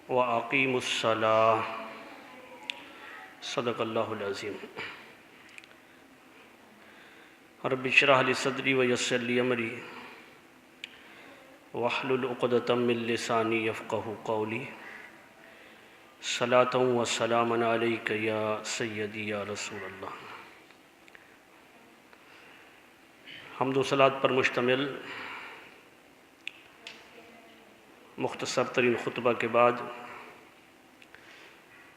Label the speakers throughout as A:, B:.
A: وَأَقِيمُوا الصَّلَاةَ صدق اللہ العظیم۔ رب اشرح لي صدری ویسر لي امری واحلل عقدۃ من لسانی یفقہوا قولی۔ صلاۃ و سلام علیک یا سیدی یا رسول اللہ۔ حمد و صلات پر مشتمل مختصر ترین خطبہ کے بعد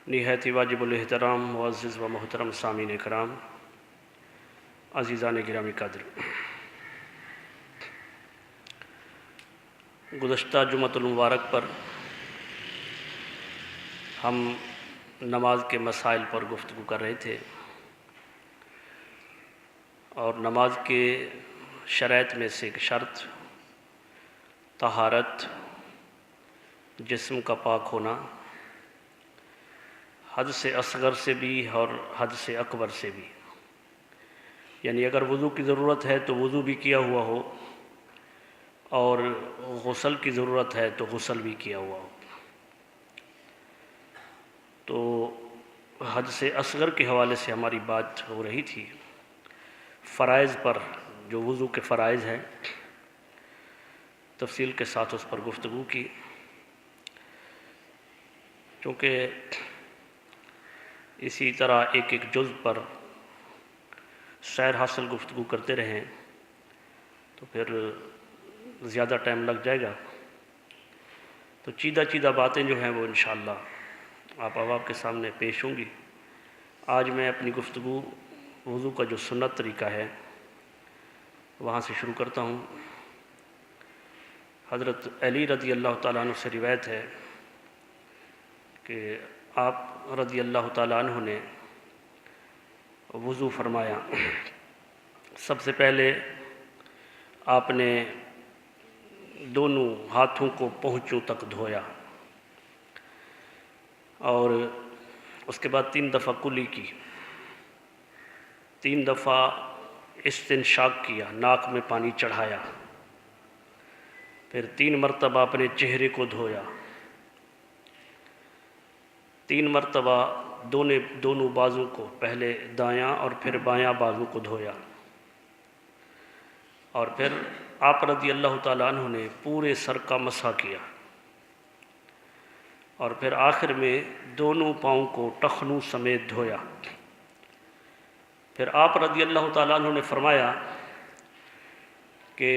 A: نہایت ہی واجب الاحترام معزز و محترم سامعین کرام، عزیزان گرامی قدر، گزشتہ جمعۃ المبارک پر ہم نماز کے مسائل پر گفتگو کر رہے تھے اور نماز کے شرائط میں سے ایک شرط طہارت، جسم کا پاک ہونا، حدث اصغر سے بھی اور حدث اکبر سے بھی، یعنی اگر وضو کی ضرورت ہے تو وضو بھی کیا ہوا ہو اور غسل کی ضرورت ہے تو غسل بھی کیا ہوا ہو۔ تو حدث اصغر کے حوالے سے ہماری بات ہو رہی تھی، فرائض پر، جو وضو کے فرائض ہیں، تفصیل کے ساتھ اس پر گفتگو کی، کیونکہ اسی طرح ایک ایک جزء پر سیر حاصل گفتگو کرتے رہیں تو پھر زیادہ ٹائم لگ جائے گا۔ تو چیدہ باتیں جو ہیں وہ انشاءاللہ آپ احباب کے سامنے پیش ہوں گی۔ آج میں اپنی گفتگو وضو کا جو سنت طریقہ ہے وہاں سے شروع کرتا ہوں۔ حضرت علی رضی اللہ تعالیٰ عنہ سے روایت ہے کہ آپ رضی اللہ تعالیٰ عنہ نے وضو فرمایا۔ سب سے پہلے آپ نے دونوں ہاتھوں کو پہنچوں تک دھویا اور اس کے بعد 3 دفعہ کلی کی، 3 دفعہ استنشاق کیا، ناک میں پانی چڑھایا، پھر 3 مرتبہ اپنے چہرے کو دھویا، 3 مرتبہ دونوں بازو کو، پہلے دایاں اور پھر بایاں بازو کو دھویا، اور پھر آپ رضی اللہ تعالیٰ عنہ نے پورے سر کا مسح کیا، اور پھر آخر میں دونوں پاؤں کو ٹخنوں سمیت دھویا۔ پھر آپ رضی اللہ تعالیٰ عنہ نے فرمایا کہ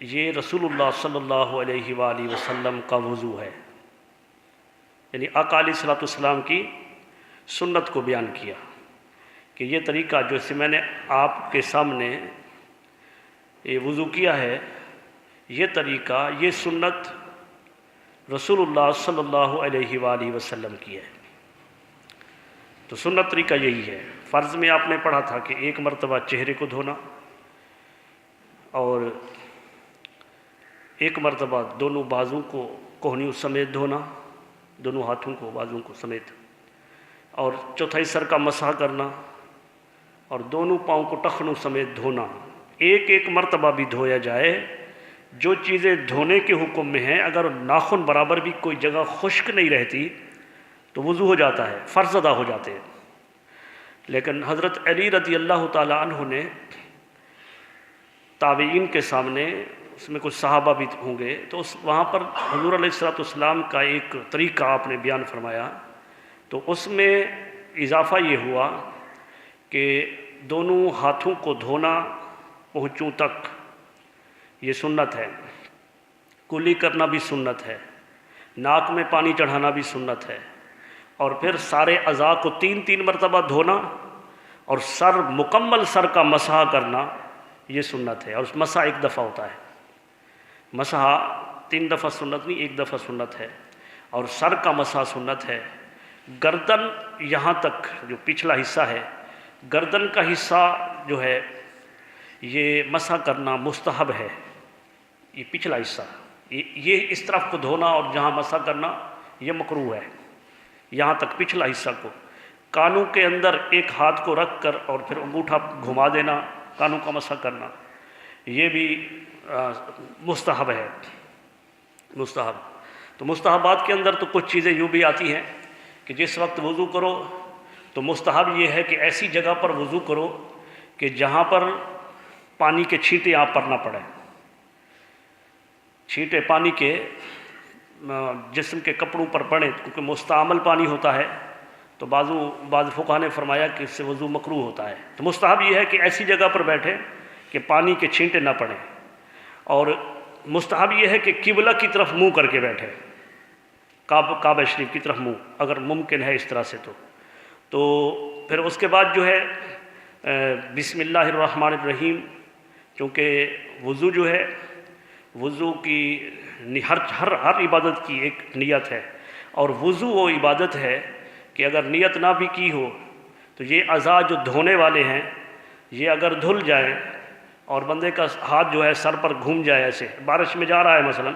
A: یہ رسول اللہ صلی اللہ علیہ وآلہ وسلم کا وضو ہے، یعنی آقا علیہ الصلوۃ والسلام کی سنت کو بیان کیا کہ یہ طریقہ جو سے میں نے آپ کے سامنے یہ وضو کیا ہے، یہ طریقہ، یہ سنت رسول اللہ صلی اللہ علیہ وآلہ وسلم کی ہے۔ تو سنت طریقہ یہی ہے۔ فرض میں آپ نے پڑھا تھا کہ 1 مرتبہ چہرے کو دھونا اور 1 مرتبہ دونوں بازو کو کوہنیوں سمیت دھونا، دونوں ہاتھوں کو بازوں کو سمیت، اور چوتھائی سر کا مسح کرنا، اور دونوں پاؤں کو ٹخنوں سمیت دھونا۔ 1 مرتبہ بھی دھویا جائے، جو چیزیں دھونے کے حکم میں ہیں، اگر ناخن برابر بھی کوئی جگہ خشک نہیں رہتی تو وضو ہو جاتا ہے، فرض ادا ہو جاتے ہیں۔ لیکن حضرت علی رضی اللہ تعالیٰ عنہ نے تابعین کے سامنے، اس میں کچھ صحابہ بھی ہوں گے، تو وہاں پر حضور علیہ الصلوۃ والسلام کا ایک طریقہ آپ نے بیان فرمایا، تو اس میں اضافہ یہ ہوا کہ دونوں ہاتھوں کو دھونا پہنچوں تک یہ سنت ہے، کلی کرنا بھی سنت ہے، ناک میں پانی چڑھانا بھی سنت ہے، اور پھر سارے اعضاء کو 3 مرتبہ دھونا اور مکمل سر کا مسح کرنا، یہ سنت ہے۔ اور اس مسح 1 دفعہ ہوتا ہے، مسح 3 دفعہ سنت نہیں، 1 دفعہ سنت ہے، اور سر کا مسح سنت ہے۔ گردن یہاں تک جو پچھلا حصہ ہے، گردن کا حصہ جو ہے یہ مسح کرنا مستحب ہے، یہ پچھلا حصہ، یہ اس طرف کو دھونا اور جہاں مسح کرنا یہ مکروہ ہے، یہاں تک پچھلا حصہ کو۔ کانوں کے اندر 1 ہاتھ کو رکھ کر اور پھر انگوٹھا گھما دینا، کانوں کا مسح کرنا، یہ بھی مستحب ہے۔ مستحب۔ تو مستحبات کے اندر تو کچھ چیزیں یوں بھی آتی ہیں کہ جس وقت وضو کرو تو مستحب یہ ہے کہ ایسی جگہ پر وضو کرو کہ جہاں پر پانی کے چھینٹے آپ پر نہ پڑیں، چھینٹے پانی کے جسم کے کپڑوں پر پڑیں، کیونکہ مستعمل پانی ہوتا ہے تو بعض فقہا نے فرمایا کہ اس سے وضو مکروہ ہوتا ہے۔ تو مستحب یہ ہے کہ ایسی جگہ پر بیٹھیں کہ پانی کے چھینٹے نہ پڑیں، اور مستحب یہ ہے کہ قبلہ کی طرف منہ کر کے بیٹھے، کعبہ شریف کی طرف منہ، اگر ممکن ہے اس طرح سے تو پھر اس کے بعد جو ہے بسم اللہ الرحمن الرحیم، چونکہ وضو جو ہے، وضو کی ہر عبادت کی ایک نیت ہے، اور وضو وہ عبادت ہے کہ اگر نیت نہ بھی کی ہو تو یہ اعضاء جو دھونے والے ہیں یہ اگر دھل جائیں اور بندے کا ہاتھ جو ہے سر پر گھوم جائے، ایسے بارش میں جا رہا ہے مثلا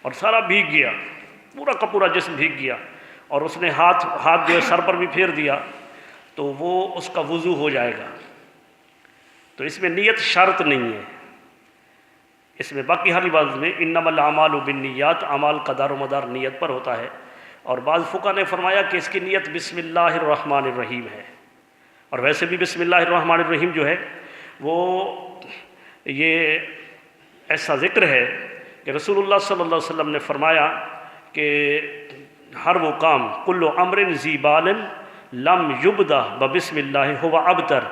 A: اور سارا بھیگ گیا، پورا کا پورا جسم بھیگ گیا، اور اس نے ہاتھ جو ہے سر پر بھی پھیر دیا، تو وہ اس کا وضو ہو جائے گا۔ تو اس میں نیت شرط نہیں ہے، اس میں باقی ہر عبادت میں انما الاعمال بالنیات، اعمال کا دار و مدار نیت پر ہوتا ہے۔ اور بعض فقہا نے فرمایا کہ اس کی نیت بسم اللہ الرحمن الرحیم ہے، اور ویسے بھی بسم اللہ الرحمن الرحیم جو ہے وہ یہ ایسا ذکر ہے کہ رسول اللہ صلی اللہ علیہ وسلم نے فرمایا کہ ہر وہ کام کل امر ذی بال لم یبدأ بسم اللہ هو ابتر،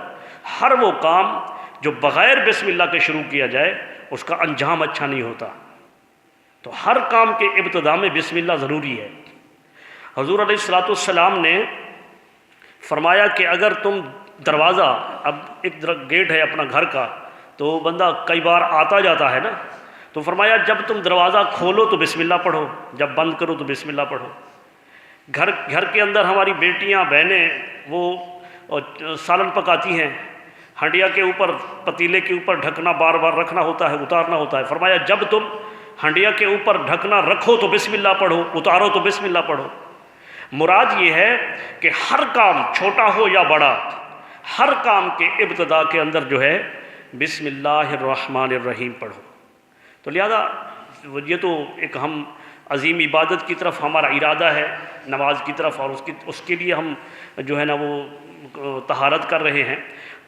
A: ہر وہ کام جو بغیر بسم اللہ کے شروع کیا جائے اس کا انجام اچھا نہیں ہوتا۔ تو ہر کام کے ابتدا میں بسم اللہ ضروری ہے۔ حضور علیہ السلام نے فرمایا کہ اگر تم دروازہ، اب ایک گیٹ ہے اپنا گھر کا تو بندہ کئی بار آتا جاتا ہے نا، تو فرمایا جب تم دروازہ کھولو تو بسم اللہ پڑھو، جب بند کرو تو بسم اللہ پڑھو۔ گھر کے اندر ہماری بیٹیاں بہنیں وہ سالن پکاتی ہیں، ہنڈیا کے اوپر، پتیلے کے اوپر ڈھکنا بار بار رکھنا ہوتا ہے، اتارنا ہوتا ہے، فرمایا جب تم ہنڈیا کے اوپر ڈھکنا رکھو تو بسم اللہ پڑھو، اتارو تو بسم اللہ پڑھو۔ مراد یہ ہے کہ ہر کام چھوٹا ہو یا بڑا، ہر کام کے ابتدا کے اندر جو ہے بسم اللہ الرحمن الرحیم پڑھو۔ تو لہذا یہ تو ایک ہم عظیم عبادت کی طرف ہمارا ارادہ ہے، نماز کی طرف، اور اس کے لیے ہم جو ہے نا وہ طہارت کر رہے ہیں،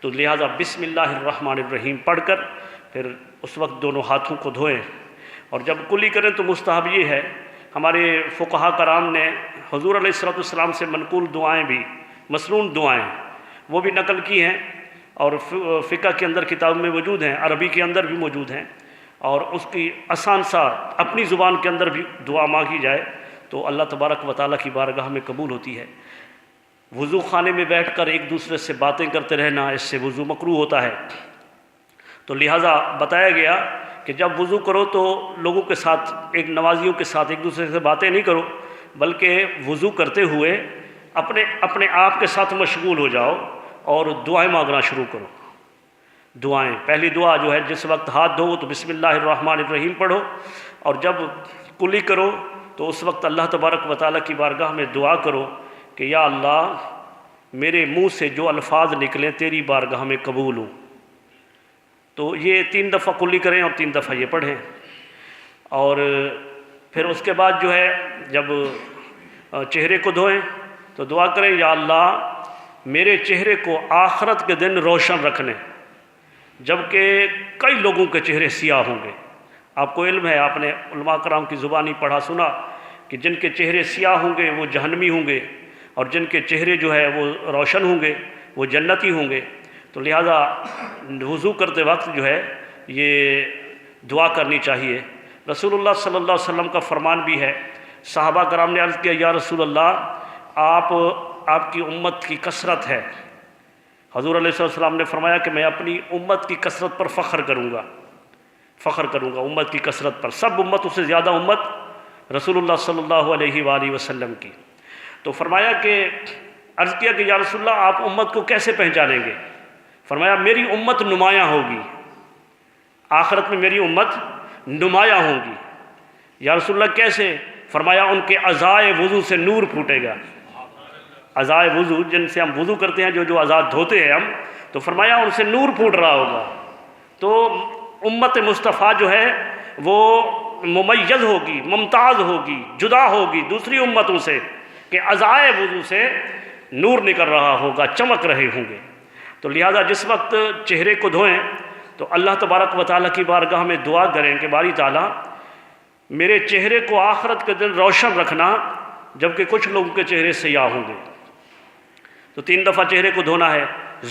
A: تو لہذا بسم اللہ الرحمن الرحیم پڑھ کر پھر اس وقت دونوں ہاتھوں کو دھوئیں، اور جب کلی کریں تو مستحب یہ ہے، ہمارے فقہا کرام نے حضور علیہ السلام سے منقول دعائیں بھی، مسنون دعائیں وہ بھی نقل کی ہیں، اور فقہ کے اندر کتاب میں موجود ہیں، عربی کے اندر بھی موجود ہیں، اور اس کی آسان سا اپنی زبان کے اندر بھی دعا مانگی جائے تو اللہ تبارک و تعالیٰ کی بارگاہ میں قبول ہوتی ہے۔ وضو خانے میں بیٹھ کر ایک دوسرے سے باتیں کرتے رہنا، اس سے وضو مکروہ ہوتا ہے، تو لہٰذا بتایا گیا کہ جب وضو کرو تو لوگوں کے ساتھ، ایک نمازیوں کے ساتھ ایک دوسرے سے باتیں نہیں کرو، بلکہ وضو کرتے ہوئے اپنے آپ کے ساتھ مشغول ہو جاؤ اور دعائیں مانگنا شروع کرو۔ دعائیں، پہلی دعا جو ہے جس وقت ہاتھ دھو تو بسم اللہ الرحمن الرحیم پڑھو، اور جب کلی کرو تو اس وقت اللہ تبارک و تعالیٰ کی بارگاہ میں دعا کرو کہ یا اللہ میرے منہ سے جو الفاظ نکلیں تیری بارگاہ میں قبول ہوں۔ تو یہ 3 دفعہ کلی کریں اور 3 دفعہ یہ پڑھیں، اور پھر اس کے بعد جو ہے جب چہرے کو دھوئیں تو دعا کریں یا اللہ میرے چہرے کو آخرت کے دن روشن رکھنے، جبکہ کئی لوگوں کے چہرے سیاہ ہوں گے۔ آپ کو علم ہے، آپ نے علماء کرام کی زبانی پڑھا سنا کہ جن کے چہرے سیاہ ہوں گے وہ جہنمی ہوں گے، اور جن کے چہرے جو ہے وہ روشن ہوں گے وہ جنتی ہوں گے۔ تو لہٰذا وضو کرتے وقت جو ہے یہ دعا کرنی چاہیے۔ رسول اللہ صلی اللہ علیہ وسلم کا فرمان بھی ہے، صحابہ کرام نے عرض کیا یا رسول اللہ آپ کی امت کی کثرت ہے۔ حضور علیہ السلام نے فرمایا کہ میں اپنی امت کی کثرت پر فخر کروں گا امت کی کثرت پر، سب امتوں سے زیادہ امت رسول اللہ صلی اللہ علیہ وآلہ وسلم کی۔ تو فرمایا کہ عرض کیا کہ یا رسول اللہ آپ امت کو کیسے پہچانیں گے؟ فرمایا میری امت نمایاں ہوگی، آخرت میں میری امت نمایاں ہوں گی۔ یا رسول اللہ کیسے؟ فرمایا ان کے اعضائے وضو سے نور پھوٹے گا۔ اعضائے وضو جن سے ہم وضو کرتے ہیں، جو اعضاء دھوتے ہیں ہم، تو فرمایا ان سے نور پھوٹ رہا ہوگا۔ تو امت مصطفیٰ جو ہے وہ ممیز ہوگی، ممتاز ہوگی، جدا ہوگی دوسری امتوں سے کہ ازائے وضو سے نور نکل رہا ہوگا، چمک رہے ہوں گے۔ تو لہٰذا جس وقت چہرے کو دھوئیں تو اللہ تبارک و تعالیٰ کی بارگاہ میں دعا کریں کہ باری تعالیٰ میرے چہرے کو آخرت کے دن روشن رکھنا، جبکہ کچھ لوگوں کے چہرے سیاہ ہوں گے۔ تو 3 دفعہ چہرے کو دھونا ہے،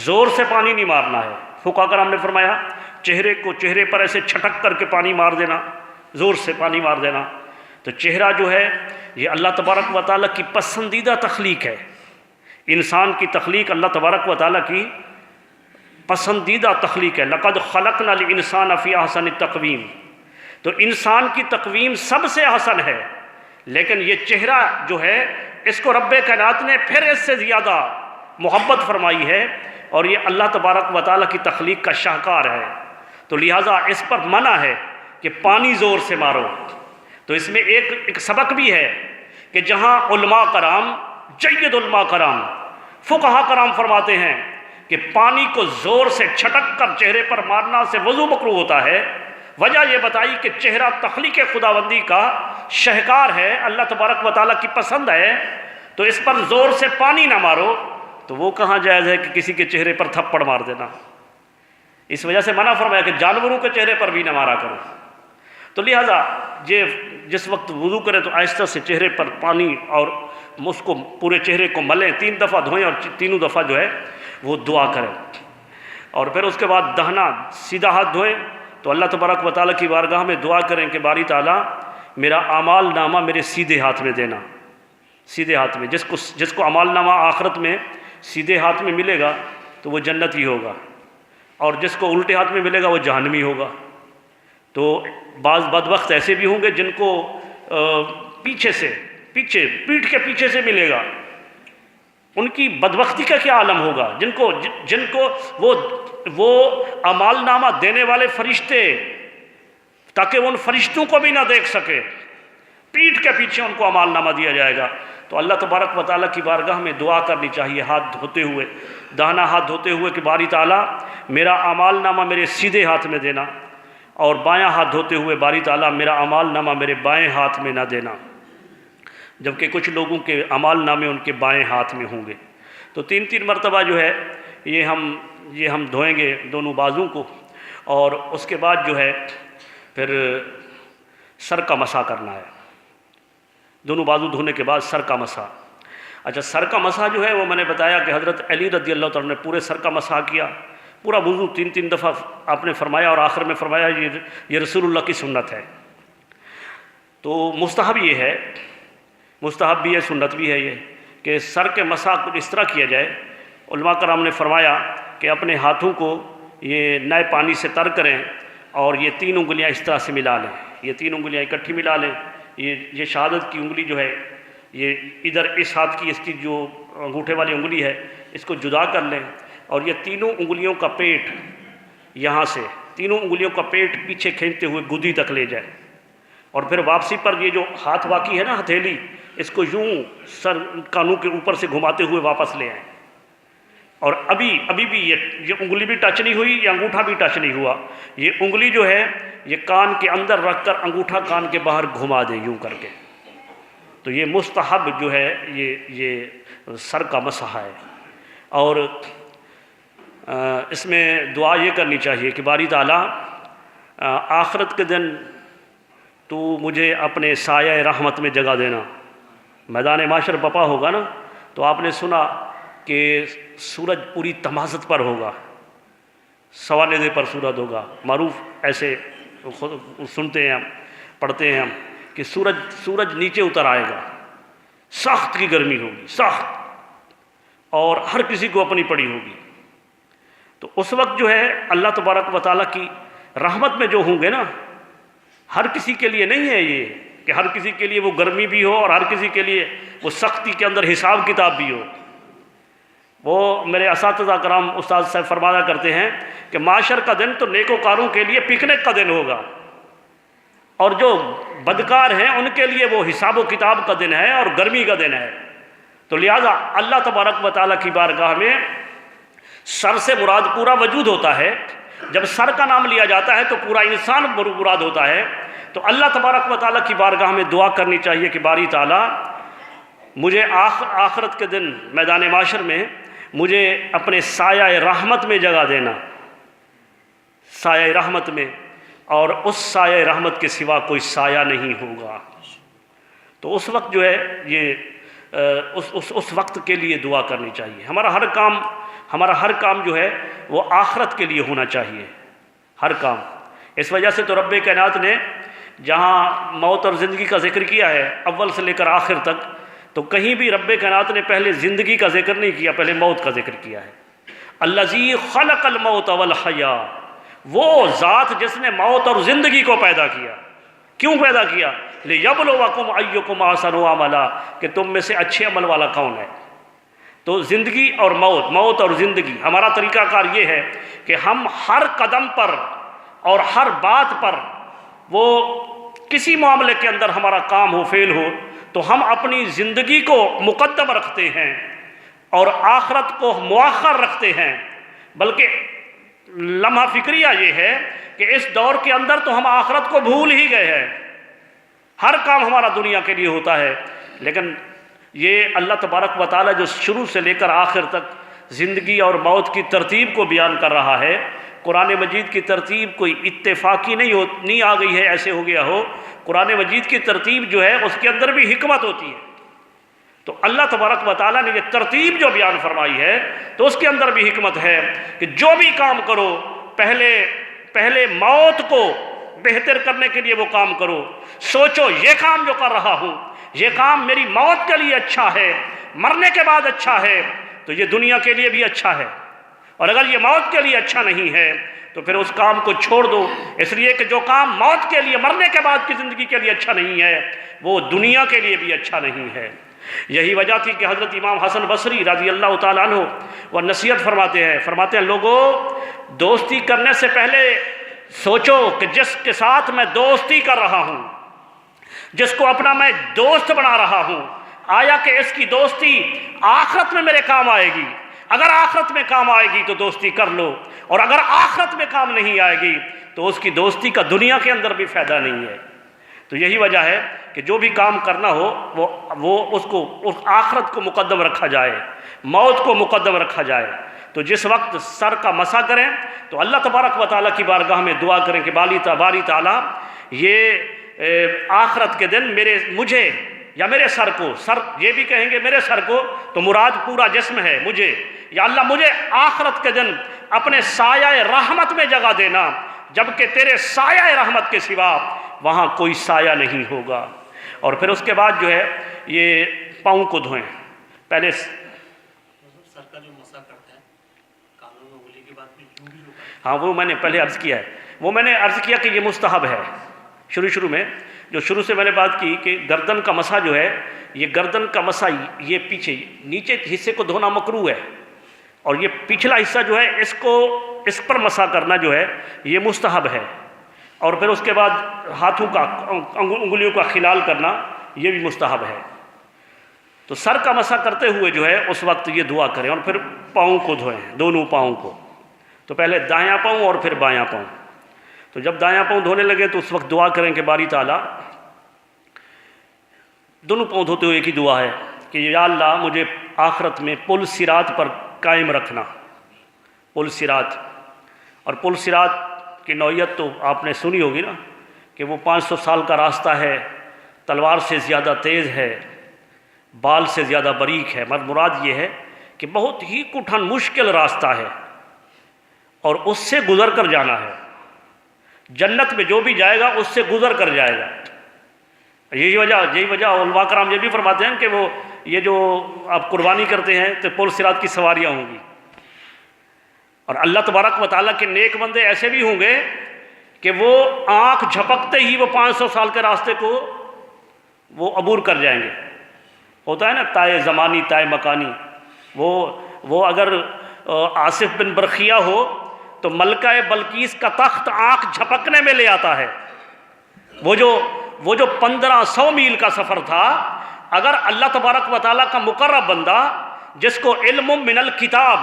A: زور سے پانی نہیں مارنا ہے۔ فقہاء کرام نے فرمایا چہرے پر ایسے چھٹک کر کے پانی مار دینا، زور سے پانی مار دینا۔ تو چہرہ جو ہے یہ اللہ تبارک و تعالیٰ کی پسندیدہ تخلیق ہے۔ انسان کی تخلیق اللہ تبارک و تعالیٰ کی پسندیدہ تخلیق ہے۔ لقد خلقنا الانسان فی احسن تقویم۔ تو انسان کی تقویم سب سے احسن ہے، لیکن یہ چہرہ جو ہے اس کو رب کائنات نے پھر اس سے زیادہ محبت فرمائی ہے، اور یہ اللہ تبارک و تعالیٰ کی تخلیق کا شاہکار ہے۔ تو لہٰذا اس پر منع ہے کہ پانی زور سے مارو۔ تو اس میں ایک سبق بھی ہے کہ جہاں علماء کرام، جید علماء کرام، فقہاء کرام فرماتے ہیں کہ پانی کو زور سے چھٹک کر چہرے پر مارنا سے وضو مکروہ ہوتا ہے، وجہ یہ بتائی کہ چہرہ تخلیق خداوندی کا شہکار ہے، اللہ تبارک و تعالیٰ کی پسند ہے، تو اس پر زور سے پانی نہ مارو۔ تو وہ کہاں جائز ہے کہ کسی کے چہرے پر تھپڑ مار دینا؟ اس وجہ سے منع فرمایا کہ جانوروں کے چہرے پر بھی نہ مارا کرو۔ تو لہٰذا جس وقت وضو کریں تو آہستہ سے چہرے پر پانی اور اس کو پورے چہرے کو ملیں، 3 دفعہ دھوئیں اور تینوں دفعہ جو ہے وہ دعا کریں، اور پھر اس کے بعد دہنا سیدھا ہاتھ دھوئیں تو اللہ تبارک و تعالیٰ کی بارگاہ میں دعا کریں کہ باری تعالیٰ میرا اعمال نامہ میرے سیدھے ہاتھ میں دینا۔ سیدھے ہاتھ میں جس کو اعمال نامہ آخرت میں سیدھے ہاتھ میں ملے گا تو وہ جنتی ہوگا، اور جس کو الٹے ہاتھ میں ملے گا وہ جہنمی ہوگا۔ تو بعض بدبخت ایسے بھی ہوں گے جن کو پیٹھ کے پیچھے سے ملے گا، ان کی بدبختی کا کیا عالم ہوگا، جن کو وہ اعمال نامہ دینے والے فرشتے، تاکہ وہ ان فرشتوں کو بھی نہ دیکھ سکے، پیٹھ کے پیچھے ان کو اعمال نامہ دیا جائے گا۔ تو اللہ تبارک و تعالیٰ کی بارگاہ میں دعا کرنی چاہیے ہاتھ دھوتے ہوئے، داہنا ہاتھ دھوتے ہوئے کہ باری تعالیٰ میرا اعمال نامہ میرے سیدھے ہاتھ میں دینا، اور بایاں ہاتھ دھوتے ہوئے باری تعالیٰ میرا اعمال نامہ میرے بائیں ہاتھ میں نہ دینا، جبکہ کچھ لوگوں کے اعمال نامے ان کے بائیں ہاتھ میں ہوں گے۔ تو 3 مرتبہ جو ہے یہ ہم دھوئیں گے دونوں بازوں کو، اور اس کے بعد جو ہے پھر سر کا مسح کرنا ہے۔ دونوں بازو دھونے کے بعد سر کا مسح۔ اچھا، سر کا مسح جو ہے وہ میں نے بتایا کہ حضرت علی رضی اللہ تعالیٰ نے پورے سر کا مسح کیا، پورا وضو 3 دفعہ آپ نے فرمایا، اور آخر میں فرمایا یہ رسول اللہ کی سنت ہے۔ تو مستحب یہ ہے، مستحب بھی ہے، سنت بھی ہے یہ کہ سر کے مسح کچھ اس طرح کیا جائے۔ علماء کرام نے فرمایا کہ اپنے ہاتھوں کو یہ نئے پانی سے تر کریں، اور یہ 3 انگلیاں اس طرح سے ملا لیں، یہ 3 انگلیاں اکٹھی ملا لیں۔ یہ شہادت کی انگلی جو ہے یہ ادھر اس ہاتھ کی، اس کی جو انگوٹھے والی انگلی ہے اس کو جدا کر لیں، اور یہ 3 انگلیوں کا پیٹ یہاں سے 3 انگلیوں کا پیٹ پیچھے کھینچتے ہوئے گدی تک لے جائیں، اور پھر واپسی پر یہ جو ہاتھ باقی ہے نا ہتھیلی، اس کو یوں سر کانوں کے اوپر سے گھماتے ہوئے واپس لے آئیں، اور ابھی بھی یہ انگلی بھی ٹچ نہیں ہوئی، یہ انگوٹھا بھی ٹچ نہیں ہوا، یہ انگلی جو ہے یہ کان کے اندر رکھ کر انگوٹھا کان کے باہر گھما دیں یوں کر کے۔ تو یہ مستحب جو ہے یہ سر کا مسح ہے، اور اس میں دعا یہ کرنی چاہیے کہ باری تعالیٰ آخرت کے دن تو مجھے اپنے سایہ رحمت میں جگہ دینا۔ میدان معاشر بپا ہوگا نا، تو آپ نے سنا کہ سورج پوری تمازت پر ہوگا، سوا ندے پر سورج ہوگا، معروف ایسے سنتے ہیں ہم، پڑھتے ہیں ہم کہ سورج نیچے اتر آئے گا، سخت کی گرمی ہوگی، سخت، اور ہر کسی کو اپنی پڑی ہوگی۔ تو اس وقت جو ہے اللہ تبارک و تعالیٰ کی رحمت میں جو ہوں گے نا، ہر کسی کے لیے نہیں ہے یہ کہ ہر کسی کے لیے وہ گرمی بھی ہو اور ہر کسی کے لیے وہ سختی کے اندر حساب کتاب بھی ہو۔ وہ میرے اساتذہ کرام استاد صاحب فرمایا کرتے ہیں کہ معاشر کا دن تو نیکوکاروں کے لیے پکنک کا دن ہوگا، اور جو بدکار ہیں ان کے لیے وہ حساب و کتاب کا دن ہے اور گرمی کا دن ہے۔ تو لہٰذا اللہ تبارک و تعالیٰ کی بارگاہ میں سر سے مراد پورا وجود ہوتا ہے۔ جب سر کا نام لیا جاتا ہے تو پورا انسان مراد ہوتا ہے۔ تو اللہ تبارک و تعالیٰ کی بارگاہ میں دعا کرنی چاہیے کہ باری تعالیٰ مجھے آخرت کے دن میدان معاشر میں مجھے اپنے سایہ رحمت میں جگہ دینا، سایہ رحمت میں، اور اس سایہ رحمت کے سوا کوئی سایہ نہیں ہوگا۔ تو اس وقت جو ہے یہ اس وقت کے لیے دعا کرنی چاہیے۔ ہمارا ہر کام جو ہے وہ آخرت کے لیے ہونا چاہیے، ہر کام۔ اس وجہ سے تو رب کائنات نے جہاں موت اور زندگی کا ذکر کیا ہے اول سے لے کر آخر تک، تو کہیں بھی رب کائنات نے پہلے زندگی کا ذکر نہیں کیا، پہلے موت کا ذکر کیا ہے۔ الذی خلق الموت والحیاء، وہ ذات جس نے موت اور زندگی کو پیدا کیا۔ کیوں پیدا کیا؟ لِیَبْلُوَکُمْ أَیُّکُمْ أَحْسَنُ عَمَلًا، کہ تم میں سے اچھے عمل والا کون ہے۔ تو زندگی اور موت اور زندگی، ہمارا طریقہ کار یہ ہے کہ ہم ہر قدم پر اور ہر بات پر، وہ کسی معاملے کے اندر ہمارا کام ہو فعل ہو، تو ہم اپنی زندگی کو مقدم رکھتے ہیں اور آخرت کو مؤخر رکھتے ہیں۔ بلکہ لمحہ فکریہ یہ ہے کہ اس دور کے اندر تو ہم آخرت کو بھول ہی گئے ہیں، ہر کام ہمارا دنیا کے لیے ہوتا ہے۔ لیکن یہ اللہ تبارک و تعالیٰ جو شروع سے لے کر آخر تک زندگی اور موت کی ترتیب کو بیان کر رہا ہے، قرآن مجید کی ترتیب کوئی اتفاقی نہیں آ گئی ہے ایسے ہو گیا ہو۔ قرآن مجید کی ترتیب جو ہے اس کے اندر بھی حکمت ہوتی ہے۔ تو اللہ تبارک و تعالیٰ نے یہ ترتیب جو بیان فرمائی ہے تو اس کے اندر بھی حکمت ہے کہ جو بھی کام کرو پہلے موت کو بہتر کرنے کے لیے وہ کام کرو۔ سوچو یہ کام جو کر رہا ہوں یہ کام میری موت کے لیے اچھا ہے، مرنے کے بعد اچھا ہے تو یہ دنیا کے لیے بھی اچھا ہے، اور اگر یہ موت کے لیے اچھا نہیں ہے تو پھر اس کام کو چھوڑ دو، اس لیے کہ جو کام موت کے لیے، مرنے کے بعد کی زندگی کے لیے اچھا نہیں ہے وہ دنیا کے لیے بھی اچھا نہیں ہے۔ یہی وجہ تھی کہ حضرت امام حسن بصری رضی اللہ تعالیٰ عنہ وہ نصیحت فرماتے ہیں لوگوں، دوستی کرنے سے پہلے سوچو کہ جس کے ساتھ میں دوستی کر رہا ہوں، جس کو اپنا میں دوست بنا رہا ہوں، آیا کہ اس کی دوستی آخرت میں میرے کام آئے گی؟ اگر آخرت میں کام آئے گی تو دوستی کر لو، اور اگر آخرت میں کام نہیں آئے گی تو اس کی دوستی کا دنیا کے اندر بھی فائدہ نہیں ہے۔ تو یہی وجہ ہے کہ جو بھی کام کرنا ہو وہ اس آخرت کو مقدم رکھا جائے، موت کو مقدم رکھا جائے۔ تو جس وقت سر کا مسح کریں تو اللہ تبارک و تعالیٰ کی بارگاہ میں دعا کریں کہ باری تعالیٰ یہ آخرت کے دن مجھے یا میرے سر کو، سر یہ بھی کہیں گے میرے سر کو تو مراد پورا جسم ہے، مجھے یا اللہ مجھے آخرت کے دن اپنے سایہ رحمت میں جگہ دینا، جبکہ تیرے سایہ رحمت کے سوا وہاں کوئی سایہ نہیں ہوگا۔ اور پھر اس کے بعد جو ہے یہ پاؤں کو دھوئیں۔ پہلے
B: سر کا جو مسح کرتے ہیں کانوں میں انگلی کے بعد میں یوں بھی
A: ہاں وہ میں نے پہلے عرض کیا ہے، وہ میں نے عرض کیا کہ یہ مستحب ہے۔ شروع سے میں نے بات کی کہ گردن کا مسح جو ہے، یہ گردن کا مسح یہ نیچے حصے کو دھونا مکروہ ہے، اور یہ پچھلا حصہ جو ہے اس پر مسح کرنا جو ہے یہ مستحب ہے۔ اور پھر اس کے بعد ہاتھوں کا انگلیوں کا خلال کرنا یہ بھی مستحب ہے۔ تو سر کا مسح کرتے ہوئے جو ہے اس وقت یہ دعا کریں، اور پھر پاؤں کو دھوئیں، دونوں پاؤں کو۔ تو پہلے دایاں پاؤں اور پھر بایاں پاؤں۔ تو جب دایاں پاؤں دھونے لگے تو اس وقت دعا کریں کہ باری تعالیٰ، دونوں پاؤں دھوتے ہوئے ایک ہی دعا ہے کہ یا اللہ مجھے آخرت میں پل صراط پر قائم رکھنا۔ پل صراط، اور پل صراط کی نوعیت تو آپ نے سنی ہوگی نا کہ وہ 500 سال کا راستہ ہے، تلوار سے زیادہ تیز ہے، بال سے زیادہ باریک ہے۔ مراد یہ ہے کہ بہت ہی کٹھن مشکل راستہ ہے اور اس سے گزر کر جانا ہے۔ جنت میں جو بھی جائے گا اس سے گزر کر جائے گا۔ یہی وجہ علماء کرام یہ بھی فرماتے ہیں کہ وہ یہ جو آپ قربانی کرتے ہیں تو پل صراط کی سواریاں ہوں گی، اور اللہ تبارک و تعالیٰ کے نیک بندے ایسے بھی ہوں گے کہ وہ آنکھ جھپکتے ہی وہ 500 سال کے راستے کو وہ عبور کر جائیں گے۔ ہوتا ہے نا طے زمانی طے مکانی، وہ اگر آصف بن برخیہ ہو تو ملکہ بلقیس کا تخت آنکھ جھپکنے میں لے آتا ہے۔ وہ جو 1500 میل کا سفر تھا، اگر اللہ تبارک و تعالیٰ کا مقرب بندہ جس کو علم من الکتاب،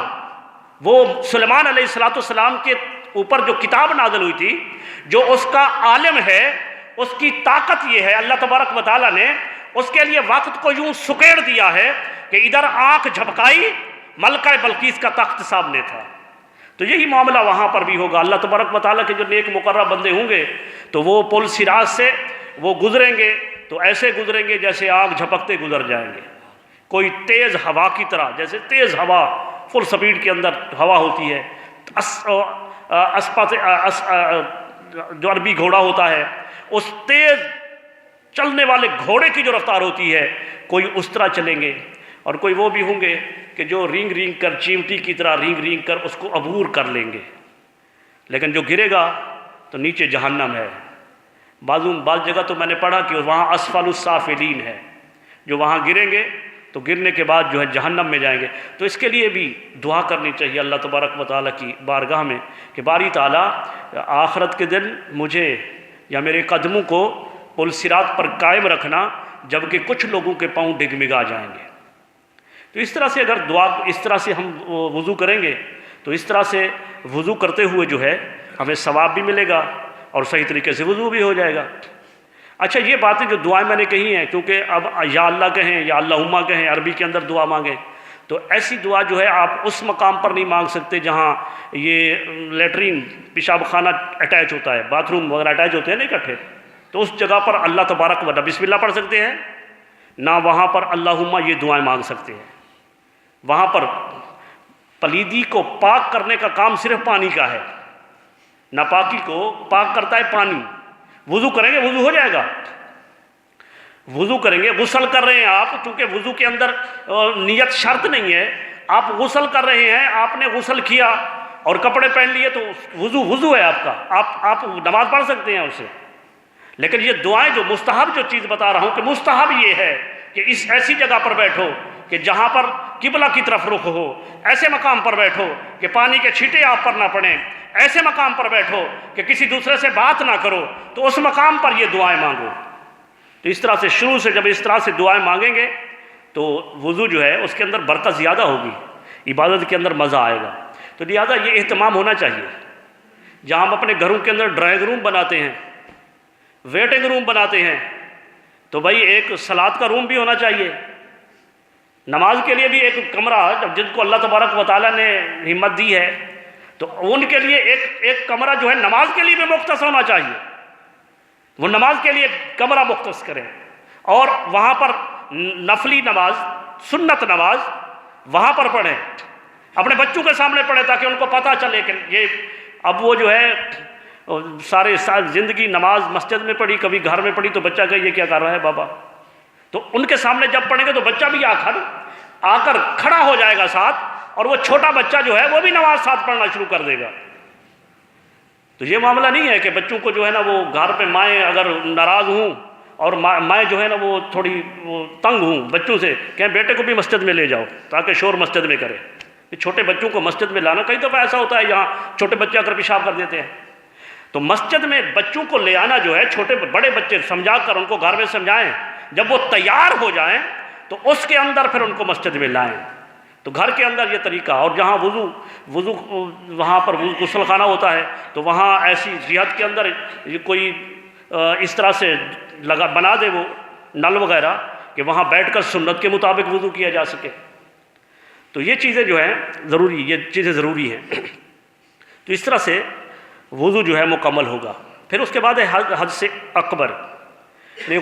A: وہ سلیمان علیہ السلام کے اوپر جو کتاب نازل ہوئی تھی، جو اس کا عالم ہے، اس کی طاقت یہ ہے، اللہ تبارک و تعالیٰ نے اس کے لیے وقت کو یوں سکیڑ دیا ہے کہ ادھر آنکھ جھپکائی ملکہ بلقیس کا تخت سامنے تھا۔ تو یہی معاملہ وہاں پر بھی ہوگا۔ اللہ تبارک و تعالیٰ کے جو نیک مقرب بندے ہوں گے تو وہ پل صراط سے وہ گزریں گے تو ایسے گزریں گے جیسے آنکھ جھپکتے گزر جائیں گے، کوئی تیز ہوا کی طرح، جیسے تیز ہوا فل سپیڈ کے اندر ہوا ہوتی ہے، جو عربی گھوڑا ہوتا ہے اس تیز چلنے والے گھوڑے کی جو رفتار ہوتی ہے، کوئی اس طرح چلیں گے، اور کوئی وہ بھی ہوں گے کہ جو رینگ رینگ کر چیونٹی کی طرح رینگ رینگ کر اس کو عبور کر لیں گے، لیکن جو گرے گا تو نیچے جہنم ہے۔ بعض جگہ تو میں نے پڑھا کہ وہاں اسفل السافلین ہے، جو وہاں گریں گے تو گرنے کے بعد جو ہے جہنم میں جائیں گے۔ تو اس کے لیے بھی دعا کرنی چاہیے اللہ تبارک و تعالیٰ کی بارگاہ میں کہ باری تعالیٰ آخرت کے دن مجھے یا میرے قدموں کو پل صراط پر قائم رکھنا، جبکہ کچھ لوگوں کے پاؤں ڈگمگا جائیں گے۔ تو اس طرح سے اگر دعا اس طرح سے ہم وضو کریں گے تو اس طرح سے وضو کرتے ہوئے جو ہے ہمیں ثواب بھی ملے گا اور صحیح طریقے سے وضو بھی ہو جائے گا۔ اچھا، یہ باتیں جو دعائیں میں نے کہی ہیں، کیونکہ اب یا اللہ کہیں یا اللہم کہیں، عربی کے اندر دعا مانگیں، تو ایسی دعا جو ہے آپ اس مقام پر نہیں مانگ سکتے جہاں یہ لیٹرین پیشاب خانہ اٹیچ ہوتا ہے، باتھ روم وغیرہ اٹیچ ہوتے ہیں نا اکٹھے، تو اس جگہ پر اللہ تبارک و تعالیٰ بسم اللہ پڑھ سکتے ہیں، نہ وہاں پر اللہم یہ دعائیں مانگ سکتے ہیں۔ وہاں پر پلیدی کو پاک کرنے کا کام صرف پانی کا ہے، ناپاکی کو پاک کرتا ہے پانی۔ وضو کریں گے وضو ہو جائے گا، وضو کریں گے، غسل کر رہے ہیں آپ، چونکہ وضو کے اندر نیت شرط نہیں ہے، آپ غسل کر رہے ہیں، آپ نے غسل کیا اور کپڑے پہن لیے تو وضو ہے آپ کا، آپ نماز پڑھ سکتے ہیں اسے۔ لیکن یہ دعائیں جو مستحب جو چیز بتا رہا ہوں کہ مستحب یہ ہے کہ اس ایسی جگہ پر بیٹھو کہ جہاں پر قبلہ کی طرف رخ ہو، ایسے مقام پر بیٹھو کہ پانی کے چھینٹے آپ پر نہ پڑیں، ایسے مقام پر بیٹھو کہ کسی دوسرے سے بات نہ کرو، تو اس مقام پر یہ دعائیں مانگو۔ تو اس طرح سے شروع سے جب اس طرح سے دعائیں مانگیں گے تو وضو جو ہے اس کے اندر برکت زیادہ ہوگی، عبادت کے اندر مزہ آئے گا۔ تو لہٰذا یہ اہتمام ہونا چاہیے۔ جہاں ہم اپنے گھروں کے اندر ڈرائنگ روم بناتے ہیں، ویٹنگ روم بناتے ہیں، تو بھائی ایک صلاۃ کا روم بھی ہونا چاہیے، نماز کے لیے بھی ایک کمرہ، جن کو اللہ تبارک و تعالیٰ نے ہمت دی ہے تو ان کے لیے ایک کمرہ جو ہے نماز کے لیے بھی مختص ہونا چاہیے، وہ نماز کے لیے کمرہ مختص کریں، اور وہاں پر نفلی نماز، سنت نماز وہاں پر پڑھیں، اپنے بچوں کے سامنے پڑھیں تاکہ ان کو پتہ چلے کہ یہ اب وہ جو ہے سارے سال زندگی نماز مسجد میں پڑھی، کبھی گھر میں پڑھی، تو بچہ کہ یہ کیا کر رہا ہے بابا، تو ان کے سامنے جب پڑھیں گے تو بچہ بھی آ کر کھڑا ہو جائے گا ساتھ، اور وہ چھوٹا بچہ جو ہے وہ بھی نماز ساتھ پڑھنا شروع کر دے گا۔ تو یہ معاملہ نہیں ہے کہ بچوں کو جو ہے نا وہ گھر پہ مائیں اگر ناراض ہوں اور مائیں جو ہے نا وہ تھوڑی تنگ ہوں بچوں سے، کہیں بیٹے کو بھی مسجد میں لے جاؤ تاکہ شور مسجد میں کرے۔ چھوٹے بچوں کو مسجد میں لانا، کئی دفعہ ایسا ہوتا ہے یہاں چھوٹے بچے اگر پیشاب کر دیتے ہیں، تو مسجد میں بچوں کو لے آنا جو ہے، چھوٹے بڑے بچے سمجھا کر ان کو گھر میں سمجھائیں، جب وہ تیار ہو جائیں تو اس کے اندر پھر ان کو مسجد میں لائیں۔ تو گھر کے اندر یہ طریقہ، اور جہاں وضو وہاں پر غسل خانہ ہوتا ہے تو وہاں ایسی صحت کے اندر کوئی اس طرح سے بنا دے وہ نل وغیرہ کہ وہاں بیٹھ کر سنت کے مطابق وضو کیا جا سکے۔ تو یہ چیزیں جو ہیں ضروری ہیں۔ تو اس طرح سے وضو جو ہے مکمل ہوگا۔ پھر اس کے بعد ہے حد سے اکبر، یعنی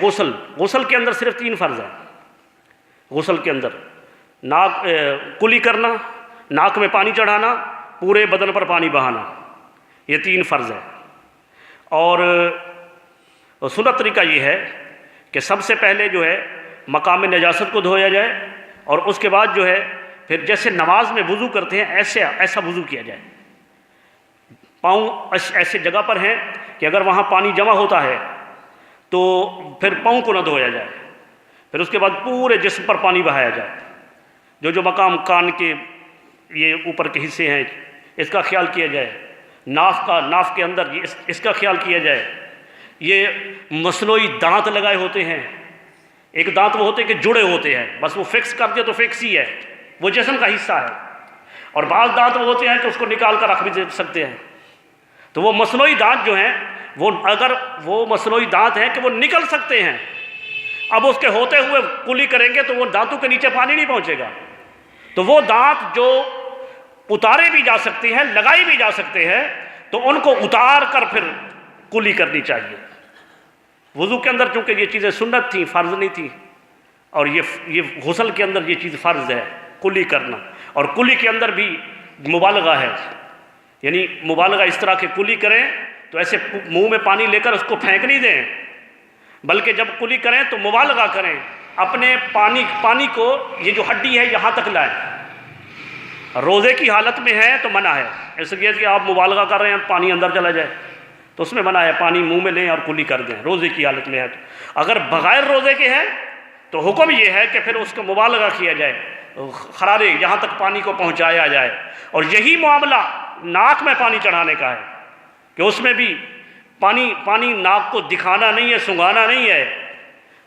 A: غسل کے اندر صرف 3 فرض ہیں۔ غسل کے اندر کلی کرنا، ناک میں پانی چڑھانا، پورے بدن پر پانی بہانا، یہ 3 فرض ہیں۔ اور سنت طریقہ یہ ہے کہ سب سے پہلے جو ہے مقام نجاست کو دھویا جائے، اور اس کے بعد جو ہے پھر جیسے نماز میں وضو کرتے ہیں ایسا وضو کیا جائے۔ پاؤں ایسے جگہ پر ہیں کہ اگر وہاں پانی جمع ہوتا ہے تو پھر پاؤں کو نہ دھویا جائے، پھر اس کے بعد پورے جسم پر پانی بہایا جائے۔ جو مقام کان کے یہ اوپر کے حصے ہیں اس کا خیال کیا جائے، ناف کے اندر اس کا خیال کیا جائے۔ یہ مصنوعی دانت لگائے ہوتے ہیں، ایک دانت وہ ہوتے ہیں کہ جڑے ہوتے ہیں، بس وہ فکس کر دیا تو فکس ہی ہے، وہ جسم کا حصہ ہے، اور بعض دانت وہ ہوتے ہیں کہ اس کو نکال کر رکھ بھی دے سکتے ہیں۔ تو وہ مصنوعی دانت جو ہیں وہ اگر وہ مصنوعی دانت ہیں کہ وہ نکل سکتے ہیں، اب اس کے ہوتے ہوئے کلی کریں گے تو وہ دانتوں کے نیچے پانی نہیں پہنچے گا، تو وہ دانت جو اتارے بھی جا سکتے ہیں، لگائی بھی جا سکتے ہیں، تو ان کو اتار کر پھر کلی کرنی چاہیے۔ وضو کے اندر چونکہ یہ چیزیں سنت تھیں، فرض نہیں تھیں، اور یہ غسل کے اندر یہ چیز فرض ہے کلی کرنا، اور کلی کے اندر بھی مبالغہ ہے، یعنی مبالغہ اس طرح کے کلی کریں تو ایسے منہ میں پانی لے کر اس کو پھینک نہیں دیں، بلکہ جب کلی کریں تو مبالغہ کریں، اپنے پانی کو یہ جو ہڈی ہے یہاں تک لائیں۔ روزے کی حالت میں ہے تو منع ہے، اس لیے کہ آپ مبالغہ کر رہے ہیں پانی اندر چلا جائے تو اس میں منع ہے، پانی منہ میں لیں اور کلی کر دیں روزے کی حالت میں ہے تو۔ اگر بغیر روزے کے ہیں تو حکم یہ ہے کہ پھر اس کو مبالغہ کیا جائے، خرارے یہاں تک پانی کو پہنچایا جائے، اور یہی معاملہ ناک میں پانی چڑھانے کا ہے کہ اس میں بھی پانی ناک کو دکھانا نہیں ہے، سنگھانا نہیں ہے،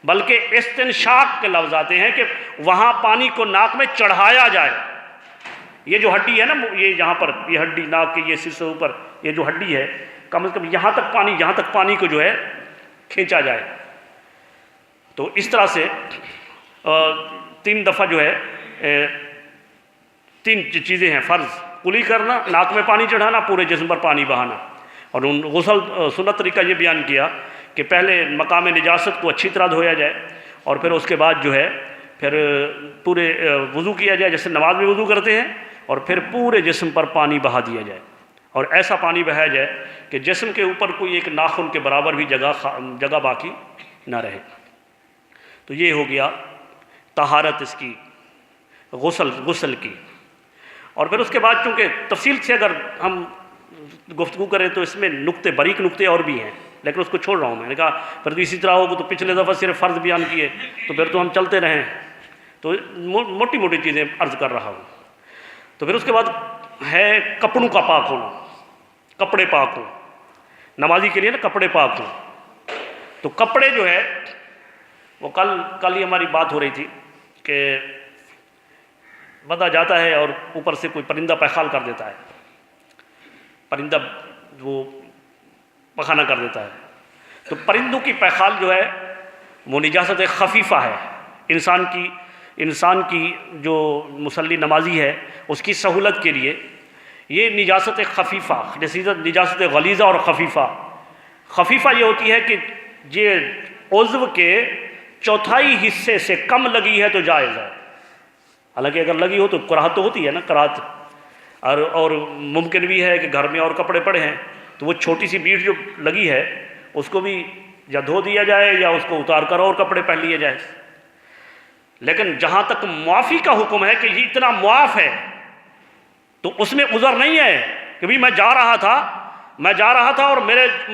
A: بلکہ استنشاق کے لفظ آتے ہیں کہ وہاں پانی کو ناک میں چڑھایا جائے۔ یہ جو ہڈی ہے نا، یہ یہاں پر یہ ہڈی ناک کے یہ سر سے اوپر یہ جو ہڈی ہے، کم از کم یہاں تک پانی کو جو ہے کھینچا جائے۔ تو اس طرح سے 3 دفعہ جو ہے 3 چیزیں ہیں فرض: کلی کرنا، ناک میں پانی چڑھانا، پورے جسم پر پانی بہانا۔ اور غسل سنت طریقہ یہ بیان کیا کہ پہلے مقام نجاست کو اچھی طرح دھویا جائے، اور پھر اس کے بعد جو ہے پھر پورے وضو کیا جائے جیسے نماز میں وضو کرتے ہیں، اور پھر پورے جسم پر پانی بہا دیا جائے، اور ایسا پانی بہایا جائے کہ جسم کے اوپر کوئی ایک ناخن کے برابر بھی جگہ باقی نہ رہے۔ تو یہ ہو گیا طہارت اس کی، غسل کی۔ اور پھر اس کے بعد چونکہ تفصیل سے اگر ہم گفتگو کریں تو اس میں باریک نقطے اور بھی ہیں، لیکن اس کو چھوڑ رہا ہوں۔ میں نے کہا پھر تو اسی طرح ہوگا تو پچھلے دفعہ صرف فرض بیان کیے تو پھر تو ہم چلتے رہیں، تو موٹی موٹی چیزیں عرض کر رہا ہوں۔ تو پھر اس کے بعد ہے کپڑوں کا پاک ہونا، کپڑے پاک ہوں، نمازی کے لیے نا کپڑے پاک ہوں۔ تو کپڑے جو ہے وہ کل ہی ہماری بات ہو رہی تھی کہ بندہ جاتا ہے اور اوپر سے کوئی پرندہ پیخال کر دیتا ہے، پرندہ وہ پخانہ کر دیتا ہے، تو پرندوں کی پیخال جو ہے وہ نجاست خفیفہ ہے۔ انسان کی جو مصلی نمازی ہے اس کی سہولت کے لیے یہ نجاست خفیفہ، نجاست غلیظہ اور خفیفہ یہ ہوتی ہے کہ یہ عضو کے چوتھائی حصے سے کم لگی ہے تو جائز ہے، حالانکہ اگر لگی ہو تو کراہت تو ہوتی ہے نا، کراہت، اور ممکن بھی ہے کہ گھر میں اور کپڑے پڑے ہیں تو وہ چھوٹی سی بیٹ جو لگی ہے اس کو بھی یا دھو دیا جائے یا اس کو اتار کر اور کپڑے پہن لیے جائے۔ لیکن جہاں تک معافی کا حکم ہے کہ یہ اتنا معاف ہے تو اس میں عذر نہیں ہے کہ بھی میں جا رہا تھا اور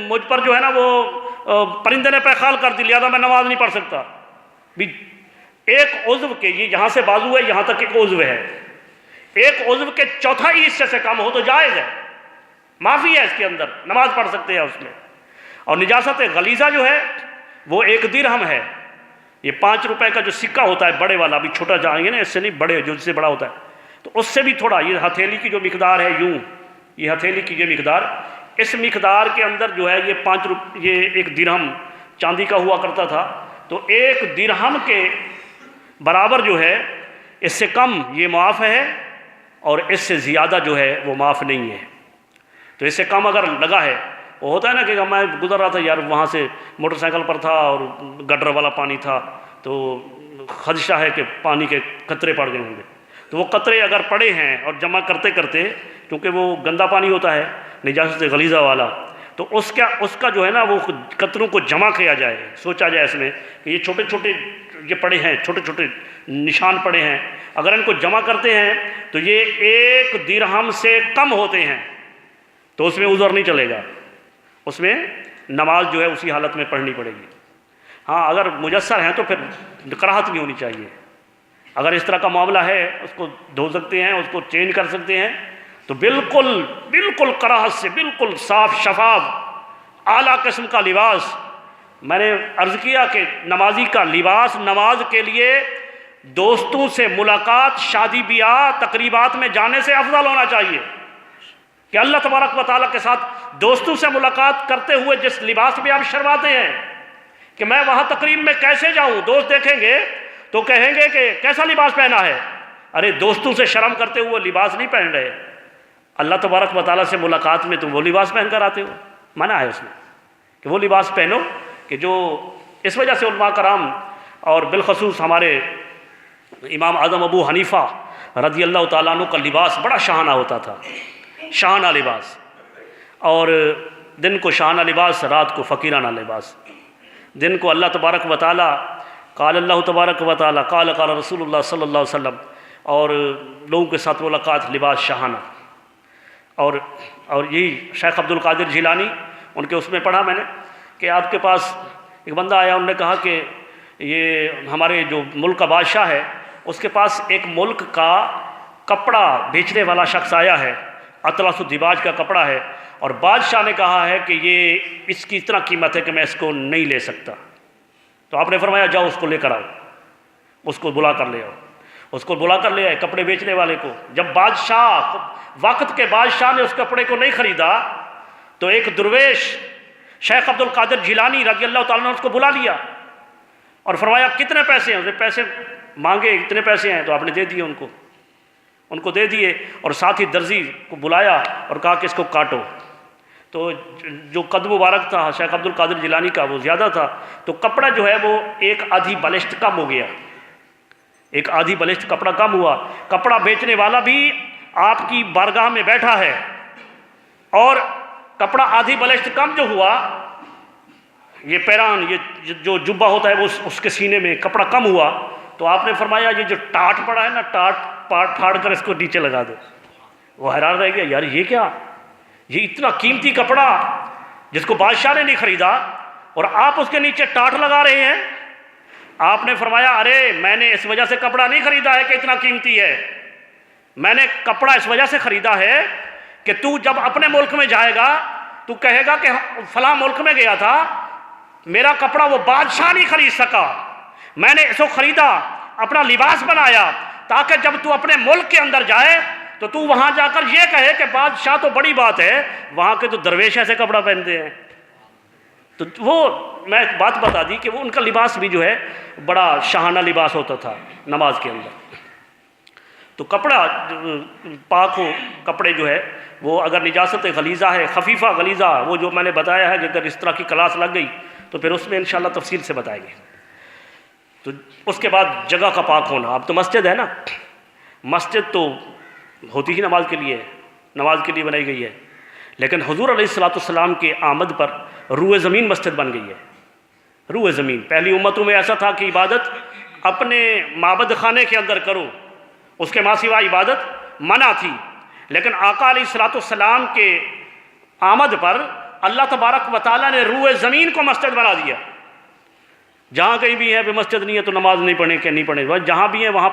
A: مجھ پر جو ہے نا وہ پرندے نے پیخال کر دی، لہذا میں نماز نہیں پڑھ سکتا۔ بھی ایک عضو کے یہ یہاں سے بازو ہے یہاں تک ایک عضو ہے، ایک عضو کے چوتھائی حصے سے کم ہو تو جائز ہے، معافی ہے اس کے اندر، نماز پڑھ سکتے ہیں اس میں۔ اور نجاست غلیظہ جو ہے وہ 1 درہم ہے، یہ 5 روپے کا جو سکہ ہوتا ہے بڑے والا، ابھی چھوٹا جائیں گے نا، اس سے نہیں، بڑے جو اس سے بڑا ہوتا ہے تو اس سے بھی تھوڑا، یہ ہتھیلی کی جو مقدار ہے یوں، یہ ہتھیلی کی یہ مقدار، اس مقدار کے اندر جو ہے یہ 1 درہم چاندی کا ہوا کرتا تھا، تو 1 درہم کے برابر جو ہے، اس سے کم یہ معاف ہے اور اس سے زیادہ جو ہے وہ معاف نہیں ہے۔ تو اس سے کم اگر لگا ہے، وہ ہوتا ہے نا کہ میں گزر رہا تھا یار، وہاں سے موٹر سائیکل پر تھا اور گٹر والا پانی تھا تو خدشہ ہے کہ پانی کے قطرے پڑ گئے ہوں گے، تو وہ قطرے اگر پڑے ہیں اور جمع کرتے کیونکہ وہ گندا پانی ہوتا ہے نجاست غلیظہ والا، تو اس کا جو ہے نا وہ قطروں کو جمع کیا جائے، سوچا جائے اس میں کہ یہ چھوٹے چھوٹے یہ پڑے ہیں، چھوٹے چھوٹے نشان پڑے ہیں، اگر ان کو جمع کرتے ہیں تو یہ 1 درہم سے کم ہوتے ہیں تو اس میں عذر نہیں چلے گا، اس میں نماز جو ہے اسی حالت میں پڑھنی پڑے گی۔ ہاں اگر مجسر ہیں تو پھر کراہت نہیں ہونی چاہیے، اگر اس طرح کا معاملہ ہے اس کو دھو سکتے ہیں، اس کو چینج کر سکتے ہیں تو بالکل کراہت سے بالکل صاف شفاف اعلیٰ قسم کا لباس۔ میں نے عرض کیا کہ نمازی کا لباس نماز کے لیے دوستوں سے ملاقات، شادی بیاہ، تقریبات میں جانے سے افضل ہونا چاہیے کہ اللہ تبارک و تعالیٰ کے ساتھ دوستوں سے ملاقات کرتے ہوئے جس لباس میں آپ شرماتے ہیں کہ میں وہاں تقریب میں کیسے جاؤں، دوست دیکھیں گے تو کہیں گے کہ کیسا لباس پہنا ہے. ارے دوستوں سے شرم کرتے ہوئے لباس نہیں پہن رہے، اللہ تبارک و تعالیٰ سے ملاقات میں تم وہ لباس پہن کر آتے ہو. منع ہے اس میں کہ وہ لباس پہنو کہ جو اس وجہ سے علماء کرام اور بالخصوص ہمارے امام اعظم ابو حنیفہ رضی اللہ تعالیٰ عنہ کا لباس بڑا شاہانہ ہوتا تھا، شاہانہ لباس، اور دن کو شاہانہ لباس، رات کو فقیرانہ لباس. دن کو اللہ تبارک و تعالیٰ قال اللہ تبارک و تعالیٰ قال قال رسول اللہ صلی اللہ علیہ وسلم، اور لوگوں کے ساتھ ملاقات لباس شاہانہ. اور یہی شیخ عبد القادر جیلانی، ان کے اس میں پڑھا میں نے کہ آپ کے پاس ایک بندہ آیا، انہوں نے کہا کہ یہ ہمارے جو ملک کا بادشاہ ہے اس کے پاس ایک ملک کا کپڑا بیچنے والا شخص آیا ہے، اطلس الدیباج کا کپڑا ہے، اور بادشاہ نے کہا ہے کہ یہ اس کی اتنا قیمت ہے کہ میں اس کو نہیں لے سکتا. تو آپ نے فرمایا جاؤ اس کو لے کر آؤ، اس کو بلا کر لے آؤ. اس کو بلا کر لے آئے کپڑے بیچنے والے کو. جب بادشاہ، وقت کے بادشاہ نے اس کپڑے کو نہیں خریدا تو ایک درویش شیخ عبد القادر جیلانی رضی اللہ تعالیٰ نے اس کو بلا لیا اور فرمایا کتنے پیسے ہیں؟ اس نے پیسے مانگے، اتنے پیسے ہیں، تو آپ نے دے دیے ان کو دے دیے، اور ساتھ ہی درزی کو بلایا اور کہا کہ اس کو کاٹو. تو جو قد مبارک تھا شیخ عبد القادر جیلانی کا وہ زیادہ تھا، تو کپڑا جو ہے وہ ایک آدھی بلشت کم ہو گیا، ایک آدھی بلشت کپڑا کم ہوا. کپڑا بیچنے والا بھی آپ کی بارگاہ میں بیٹھا ہے اور کپڑا آدھی بلشت کم جو ہوا، یہ پیران، یہ جو جبہ ہوتا ہے وہ اس کے سینے میں کپڑا کم ہوا، تو آپ نے فرمایا یہ جو ٹاٹ پڑا ہے نا، ٹاٹ پھاڑ کر اس کو نیچے لگا دو. وہ حیران رہ گیا، یار یہ کیا، یہ اتنا قیمتی کپڑا جس کو بادشاہ نے نہیں خریدا اور آپ اس کے نیچے ٹاٹ لگا رہے ہیں. آپ نے فرمایا ارے میں نے اس وجہ سے کپڑا نہیں خریدا ہے کہ اتنا قیمتی ہے، میں نے کپڑا اس وجہ سے خریدا ہے کہ تو جب اپنے ملک میں جائے گا تو کہے گا کہ فلاں ملک میں گیا تھا، میرا کپڑا وہ بادشاہ نہیں خرید سکا، میں نے اس کو خریدا، اپنا لباس بنایا تاکہ جب تو اپنے ملک کے اندر جائے تو تو وہاں جا کر یہ کہے کہ بادشاہ تو بڑی بات ہے، وہاں کے تو درویش ایسے کپڑا پہنتے ہیں. تو وہ میں ایک بات بتا دی کہ وہ ان کا لباس بھی جو ہے بڑا شاہانہ لباس ہوتا تھا نماز کے اندر. تو کپڑا پاک ہو، کپڑے جو ہے وہ اگر نجاست غلیظہ ہے، خفیفہ غلیظہ، وہ جو میں نے بتایا ہے کہ اگر اس طرح کی کلاس لگ گئی تو پھر اس میں انشاءاللہ تفصیل سے بتائیں گے. تو اس کے بعد جگہ کا پاک ہونا. اب تو مسجد ہے نا، مسجد تو ہوتی ہی نماز کے لیے، نماز کے لیے بنائی گئی ہے، لیکن حضور علیہ الصلوۃ والسلام کے آمد پر روئے زمین مسجد بن گئی ہے. روئے زمین، پہلی امتوں میں ایسا تھا کہ عبادت اپنے معبد خانے کے اندر کرو، اس کے ماں سوا عبادت منع تھی، لیکن آقا علیہ الصلوۃ والسلام کے آمد پر اللہ تبارک و تعالیٰ نے روئے زمین کو مسجد بنا دیا. جہاں کہیں بھی ہے کہ مسجد نہیں ہے تو نماز نہیں پڑھیں کہ نہیں پڑھیں، جہاں بھی ہے وہاں